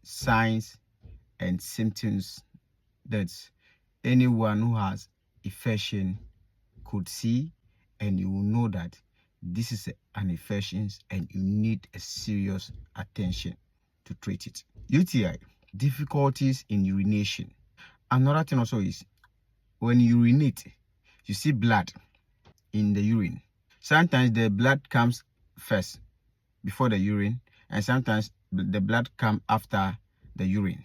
signs and symptoms that anyone who has infection could see, and you will know that this is an infection and you need a serious attention to treat it. UTI, difficulties in urination. Another thing also is when you urinate, you see blood in the urine. Sometimes the blood comes first before the urine, and sometimes the blood comes after the urine.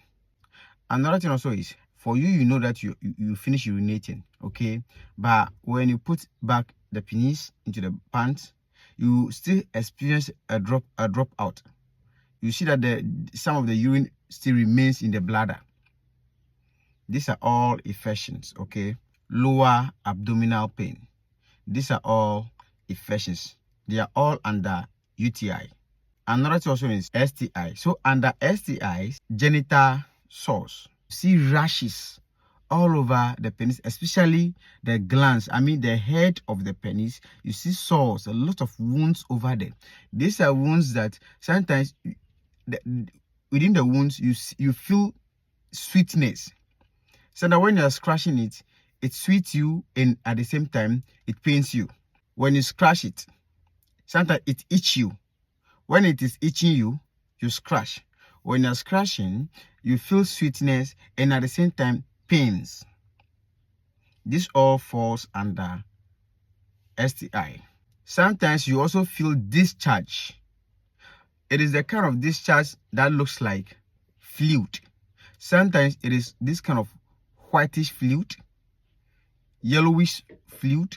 Another thing also is, for you, you know that you finish urinating, okay? But when you put back the penis into the pants, you still experience a drop out. You see that some of the urine still remains in the bladder. These are all infections, okay? Lower abdominal pain. These are all infections. They are all under UTI. Another thing also is STI. So under STIs, genital sores. See rashes all over the penis, especially the glands. I mean the head of the penis. You see sores, a lot of wounds over there. These are wounds that sometimes within the wounds you feel sweetness. So that when you are scratching it, it sweets you, and at the same time it pains you. When you scratch it, sometimes it itches you. When it is itching you, you scratch. When you're scratching, you feel sweetness and at the same time pains. This all falls under STI. Sometimes you also feel discharge. It is the kind of discharge that looks like fluid. Sometimes it is this kind of whitish fluid, yellowish fluid.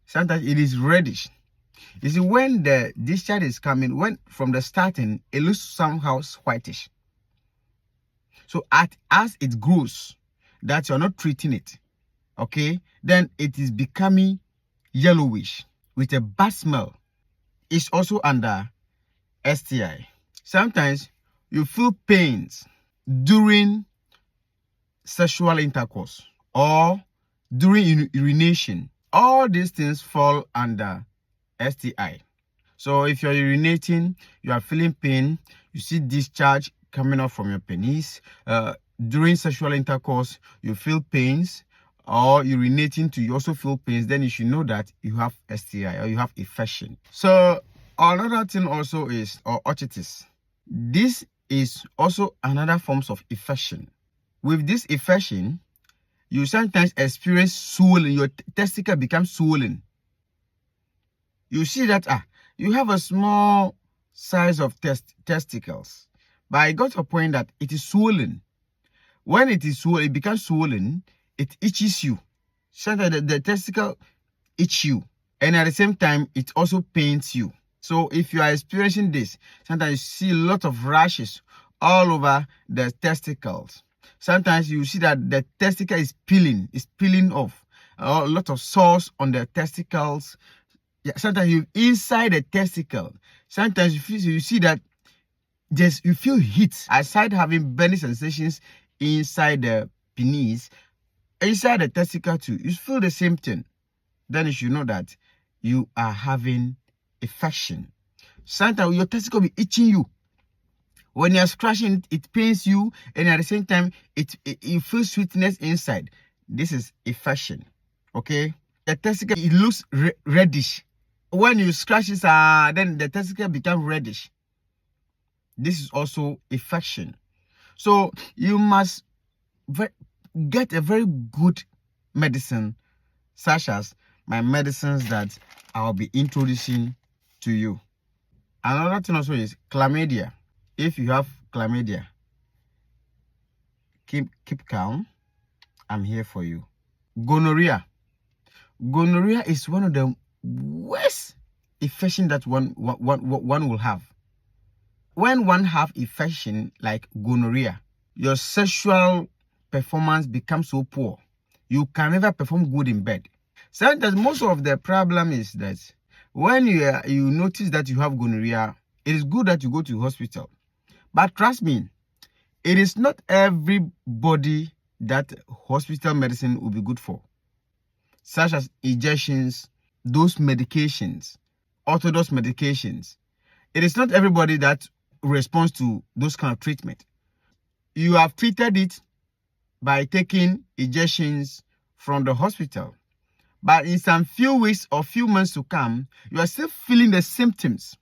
Sometimes it is reddish. You see, when the discharge is coming, when from the starting, it looks somehow whitish. So as it grows, that you're not treating it, okay, then it is becoming yellowish with a bad smell. It's also under STI. Sometimes you feel pains during sexual intercourse or during urination. All these things fall under STI. So if you're urinating, you are feeling pain, you see discharge coming out from your penis, during sexual intercourse, you feel pains, or urinating too, you also feel pains, then you should know that you have STI or you have infection. So another thing also is otitis. This is also another form of infection. With this infection, you sometimes experience swollen, your testicle becomes swollen. You see that you have a small size of testicles, but I got a point that it is swollen. When it is swollen, it becomes swollen, it itches you. So that the testicle itch you, and at the same time, it also pains you. So if you are experiencing this, sometimes you see a lot of rashes all over the testicles. Sometimes you see that the testicle is peeling off. A lot of sores on the testicles. Yeah, sometimes you inside the testicle. Sometimes you see that you feel heat. Aside having burning sensations inside the penis, inside the testicle too, you feel the same thing. Then you should know that you are having infection. Sometimes your testicle will be itching you. When you are scratching, it pains you, and at the same time, you feel sweetness inside. This is infection. Okay, the testicle, it looks reddish. When you scratch it, then the testicle becomes reddish. This is also infection. So you must get a very good medicine, such as my medicines that I'll be introducing to you. Another thing also is chlamydia. If you have chlamydia, keep calm. I'm here for you. Gonorrhea. Gonorrhea is one of the worst infection that one will have. When one have infection like gonorrhea, your sexual performance becomes so poor. You can never perform good in bed. Sometimes most of the problem is that when you notice that you have gonorrhea, it is good that you go to hospital. But trust me, it is not everybody that hospital medicine will be good for, such as injections, those medications, orthodox medications. It is not everybody that responds to those kind of treatment. you have treated it by taking injections from the hospital. But in some few weeks or few months to come, you are still feeling the symptoms.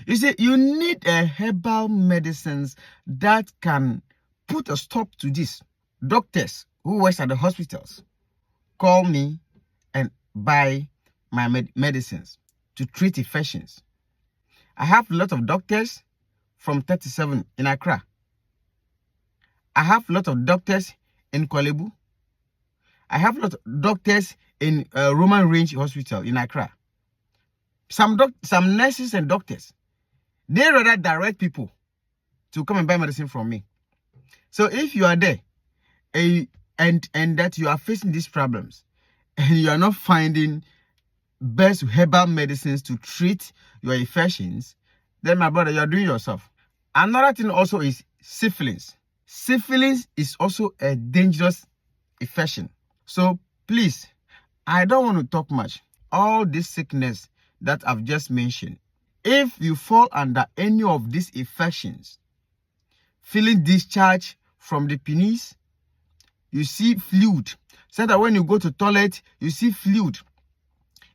You see, you need a herbal medicines that can put a stop to this. Doctors who work at the hospitals call me and buy my medicines to treat infections. I have a lot of doctors from 37 in Accra. I have a lot of doctors in Korle Bu. I have a lot of doctors in Roman Range Hospital in Accra. Some nurses and doctors, they rather direct people to come and buy medicine from me. So if you are there and that you are facing these problems and you are not finding best herbal medicines to treat your infections, then my brother, you are doing yourself. Another thing also is syphilis. Syphilis is also a dangerous infection. So please, I don't want to talk much. All this sickness that I've just mentioned, if you fall under any of these infections, feeling discharge from the penis, you see fluid. So that when you go to toilet, you see fluid.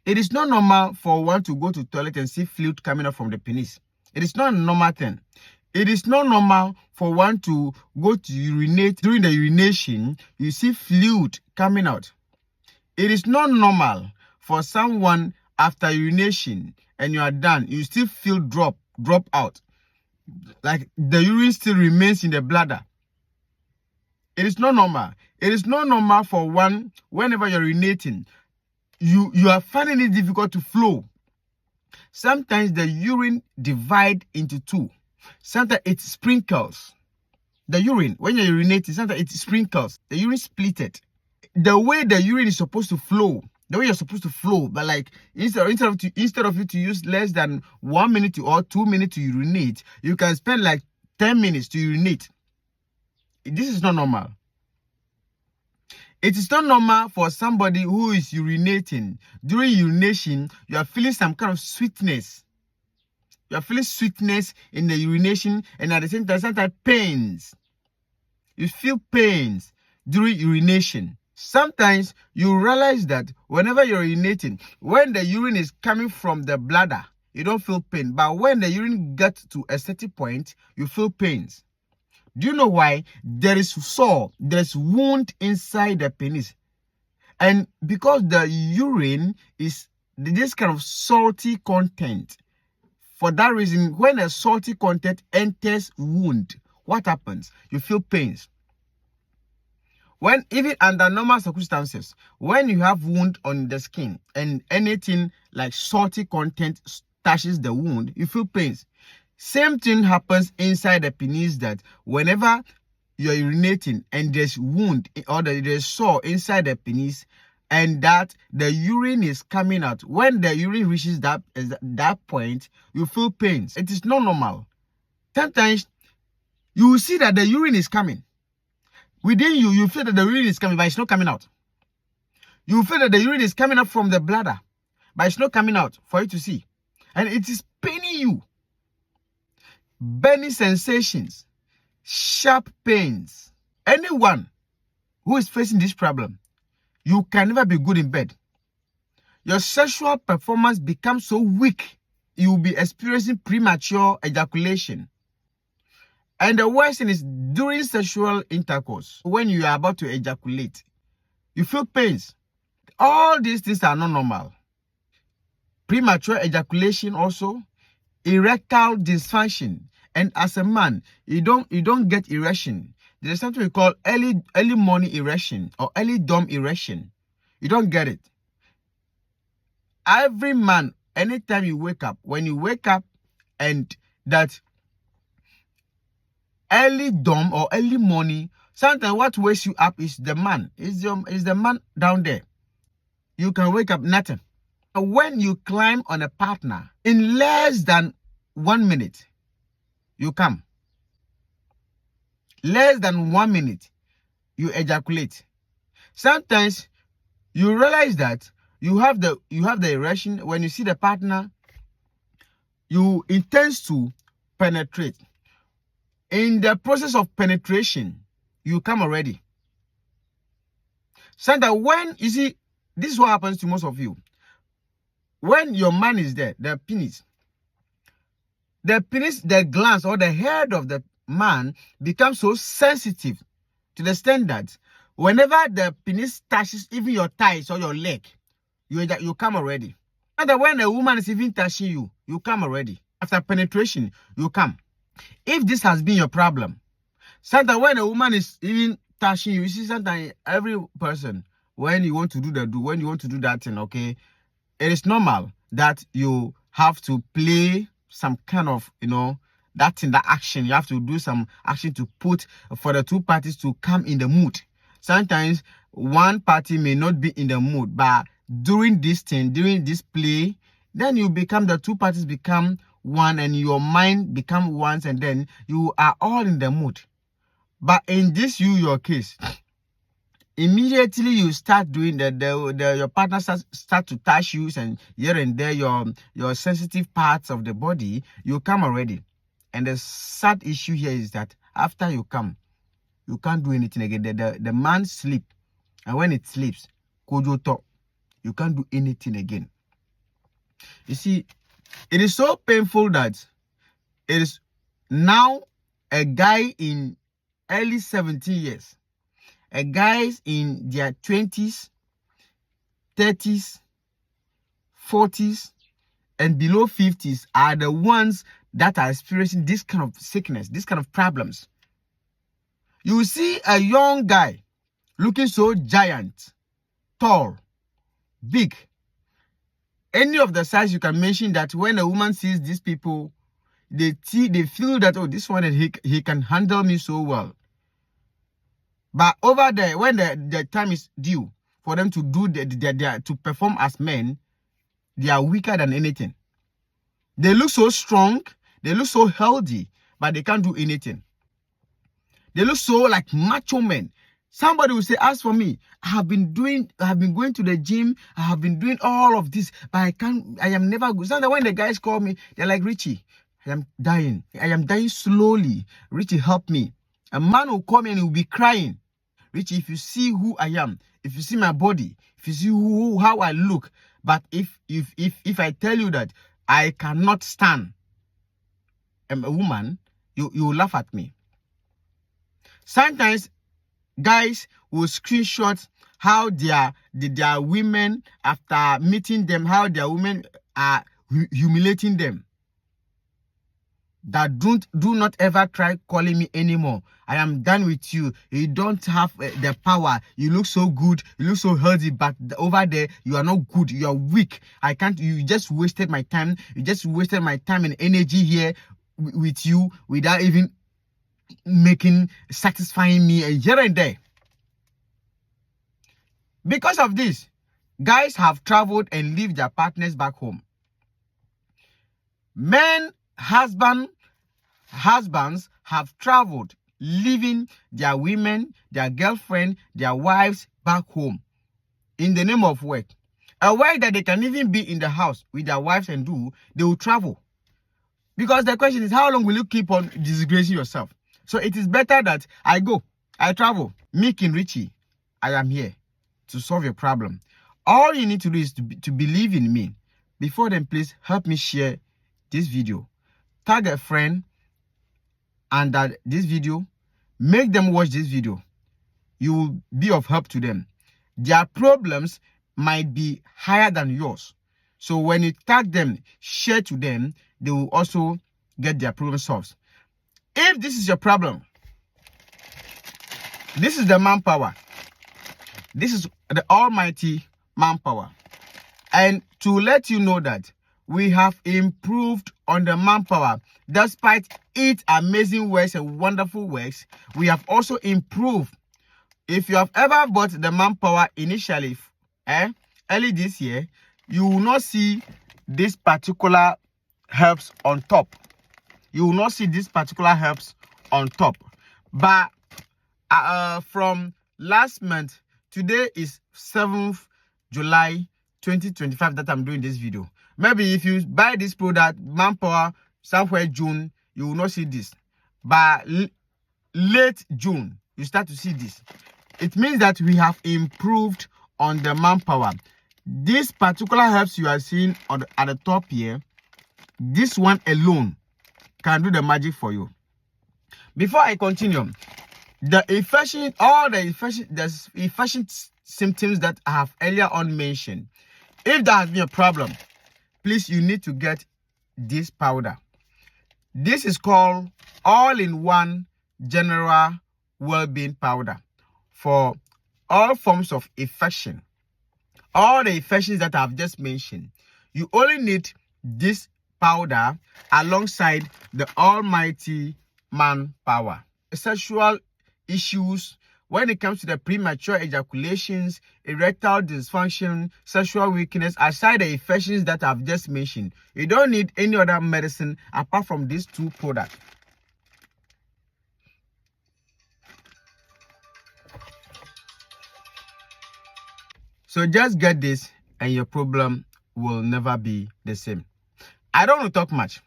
It is not normal for one to go to toilet and see fluid coming out from the penis. It is not a normal thing. It is not normal for one to go to urinate. During the urination, you see fluid coming out. It is not normal for someone after urination and you are done, you still feel drop out. Like the urine still remains in the bladder. It is not normal. It is not normal for one, whenever you're urinating, you are finding it difficult to flow. Sometimes the urine divide into two. Sometimes it sprinkles. The urine, when you're urinating, sometimes it sprinkles. The urine splitted. The way the urine is supposed to flow, the way you're supposed to flow, but like instead of you to use less than 1 minute or 2 minutes to urinate, you can spend like 10 minutes to urinate. This is not normal. It is not normal for somebody who is urinating. During urination, you are feeling some kind of sweetness. You are feeling sweetness in the urination, and at the same time, sometimes pains. You feel pains during urination. Sometimes you realize that whenever you're urinating, when the urine is coming from the bladder, you don't feel pain. But when the urine gets to a certain point, you feel pains. Do you know why? There is sore, there is wound inside the penis. And because the urine is this kind of salty content, for that reason, when a salty content enters wound, what happens? You feel pains. When even under normal circumstances, when you have wound on the skin and anything like salty content touches the wound, you feel pains. Same thing happens inside the penis, that whenever you're urinating and there's wound or there's sore inside the penis and that the urine is coming out, when the urine reaches that point, you feel pains. It is not normal. Sometimes you will see that the urine is coming. Within you, you feel that the urine is coming, but it's not coming out. You feel that the urine is coming out from the bladder, but it's not coming out for you to see. And it is paining you. Burning sensations, sharp pains. Anyone who is facing this problem, you can never be good in bed. Your sexual performance becomes so weak, you will be experiencing premature ejaculation. And the worst thing is, during sexual intercourse, when you are about to ejaculate, you feel pains. All these things are not normal. Premature ejaculation also, erectile dysfunction. And as a man, you don't get erection. There is something we call early morning erection or early dawn erection. You don't get it. Every man, anytime you wake up, when you wake up and that early dawn or early morning, sometimes what wakes you up is the man. Is the man down there. You can wake up nothing. When you climb on a partner, in less than 1 minute, you come. Less than 1 minute, you ejaculate. Sometimes you realize that you have the erection. When you see the partner, you intend to penetrate. In the process of penetration, you come already. So that when, you see, this is what happens to most of you. When your man is there, the penis, the glands or the head of the man becomes so sensitive to the extent that whenever the penis touches even your thighs or your leg, you come already. And that when a woman is even touching you, you come already. After penetration, you come. If this has been your problem, sometimes when a woman is even touching you, you see sometimes every person, when you want to do that thing, okay, it is normal that you have to play some kind of, that thing, that action. You have to do some action to put for the two parties to come in the mood. Sometimes one party may not be in the mood, but during this play, then the two parties become one and your mind become one, and then you are all in the mood. But in your case, immediately you start doing your partner start to touch you, and here and there your sensitive parts of the body, you come already. And the sad issue here is that after you come, you can't do anything again. The man sleep, and when it sleeps, kojoto, you can't do anything again. You see, it is so painful that it is now a guy in early 17 years, a guys in their 20s, 30s, 40s, and below 50s are the ones that are experiencing this kind of sickness, this kind of problems. You see a young guy looking so giant, tall, big, any of the size you can mention, that when a woman sees these people, they feel that, oh, this one, he can handle me so well. But over there, when the time is due for them to do to perform as men, they are weaker than anything. They look so strong, they look so healthy, but they can't do anything. They look so like macho men. Somebody will say, as for me, I have been going to the gym, I have been doing all of this, but I am never good. Sometimes when the guys call me, they're like, Richie, I am dying slowly. Richie, help me. A man will call me and he will be crying. Richie, if you see who I am, if you see my body, if you see how I look, but if I tell you that I cannot stand a woman, you will laugh at me. Sometimes guys will screenshot how their women, after meeting them, how their women are humiliating them. That do not ever try calling me anymore. I am done with you. You don't have the power. You look so good. You look so healthy, but over there you are not good. You are weak. I can't. You just wasted my time. You just wasted my time and energy here with you without even satisfying me, and here and there. Because of this, guys have traveled and leave their partners back home. Husbands have traveled, leaving their women, their girlfriend, their wives back home in the name of work. A work that they can even be in the house with their wives and do, they will travel. Because the question is, how long will you keep on disgracing yourself? So it is better that I travel. Me, King Richie, I am here to solve your problem. All you need to do is to believe in me. Before then, please help me share this video. Tag a friend and this video. Make them watch this video. You will be of help to them. Their problems might be higher than yours. So when you tag them, share to them, they will also get their problem solved. If this is your problem, this is the manpower. This is the almighty manpower. And to let you know that we have improved on the manpower, despite its amazing works and wonderful works, we have also improved. If you have ever bought the manpower initially, early this year, you will not see this particular herbs on top. You will not see this particular herbs on top. But from last month, today is 7th July 2025 that I'm doing this video. Maybe if you buy this product, manpower, somewhere June, you will not see this. by late June, you start to see this. It means that we have improved on the manpower. This particular herbs you are seeing at the top here, this one alone can do the magic for you. Before I continue, the efficient symptoms that I have earlier on mentioned, if there has been a problem, please, you need to get this powder. This is called all-in-one general well-being powder for all forms of infection. All the infections that I've just mentioned, you only need this powder alongside the almighty manpower. Sexual issues, when it comes to the premature ejaculations, erectile dysfunction, sexual weakness, aside the infections that I've just mentioned, you don't need any other medicine apart from these two products. So just get this and your problem will never be the same. I don't want to talk much.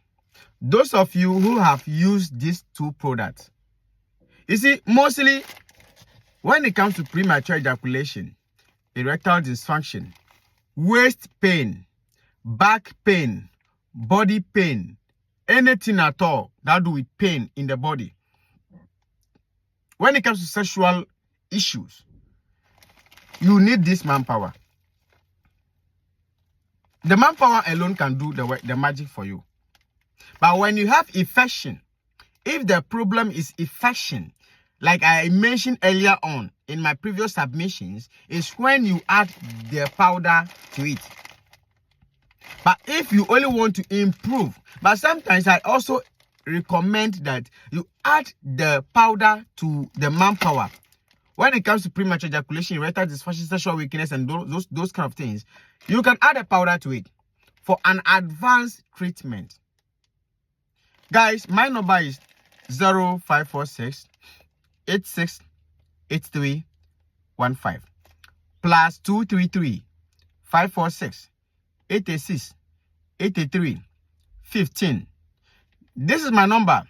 Those of you who have used these two products, you see, mostly when it comes to premature ejaculation, erectile dysfunction, waist pain, back pain, body pain, anything at all that do with pain in the body, when it comes to sexual issues, you need this manpower. The manpower alone can do the magic for you. But when you have infection, if the problem is infection, like I mentioned earlier on in my previous submissions, is when you add the powder to it. But if you only want to improve, but sometimes I also recommend that you add the powder to the manpower. When it comes to premature ejaculation, erectile dysfunction, sexual weakness, and those kind of things, you can add a powder to it for an advanced treatment. Guys, my number is 0546 868315 plus 233 546 86 83 15. This is my number.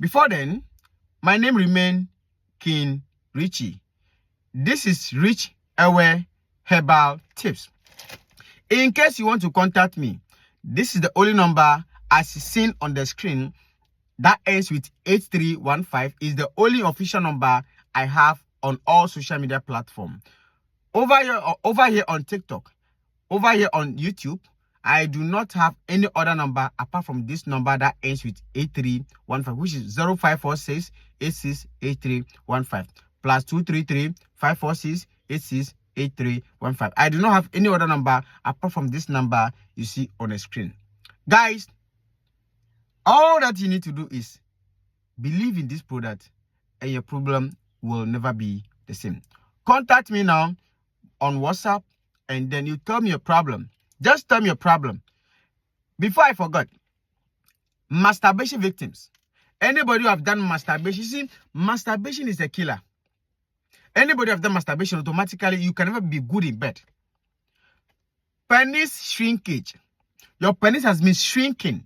Before then, my name remained King Richie. This is Rich Aware Herbal Tips. In case you want to contact me, this is the only number as seen on the screen that ends with 8315. Is the only official number I have on all social media platforms. Over here on TikTok, over here on YouTube, I do not have any other number apart from this number that ends with 8315, which is 0546 868315 plus 233 546 868315. I do not have any other number apart from this number you see on the screen. Guys, all that you need to do is believe in this product and your problem will never be the same. Contact me now on WhatsApp and then you tell me your problem. Just tell me your problem. Before I forgot, masturbation victims. Anybody who have done masturbation, see, masturbation is a killer. Anybody who have done masturbation, automatically you can never be good in bed. Penis shrinkage. Your penis has been shrinking.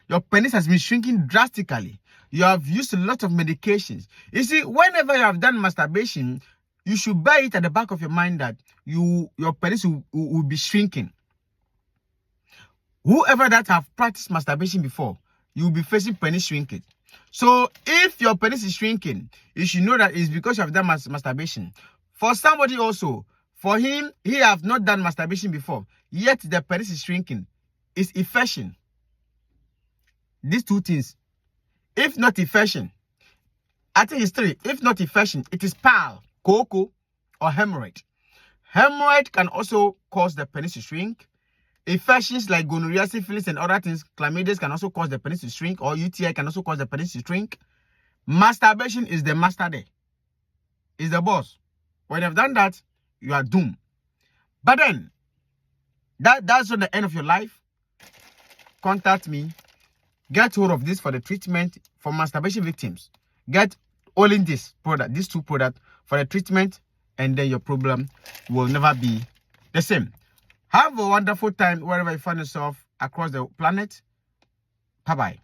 Your penis has been shrinking drastically. You have used a lot of medications. You see, whenever you have done masturbation, you should bear it at the back of your mind that your penis will be shrinking. Whoever that have practiced masturbation before, you will be facing penis shrinkage. So if your penis is shrinking, you should know that it's because you have done masturbation. For somebody also, for him, he have not done masturbation before, yet the penis is shrinking. It's infection. These two things. If not infection, I think it's three. If not infection, it is pile, cocoa, or hemorrhoid. Hemorrhoid can also cause the penis to shrink. Infections like gonorrhea, syphilis, and other things, chlamydia, can also cause the penis to shrink, or UTI can also cause the penis to shrink. Masturbation is the master there. Is the boss. When you've done that, you are doomed. But then, that's not the end of your life. Contact me. Get hold of this for the treatment for masturbation victims. Get only this product, these two products for the treatment, and then your problem will never be the same. Have a wonderful time wherever you find yourself across the planet. Bye-bye.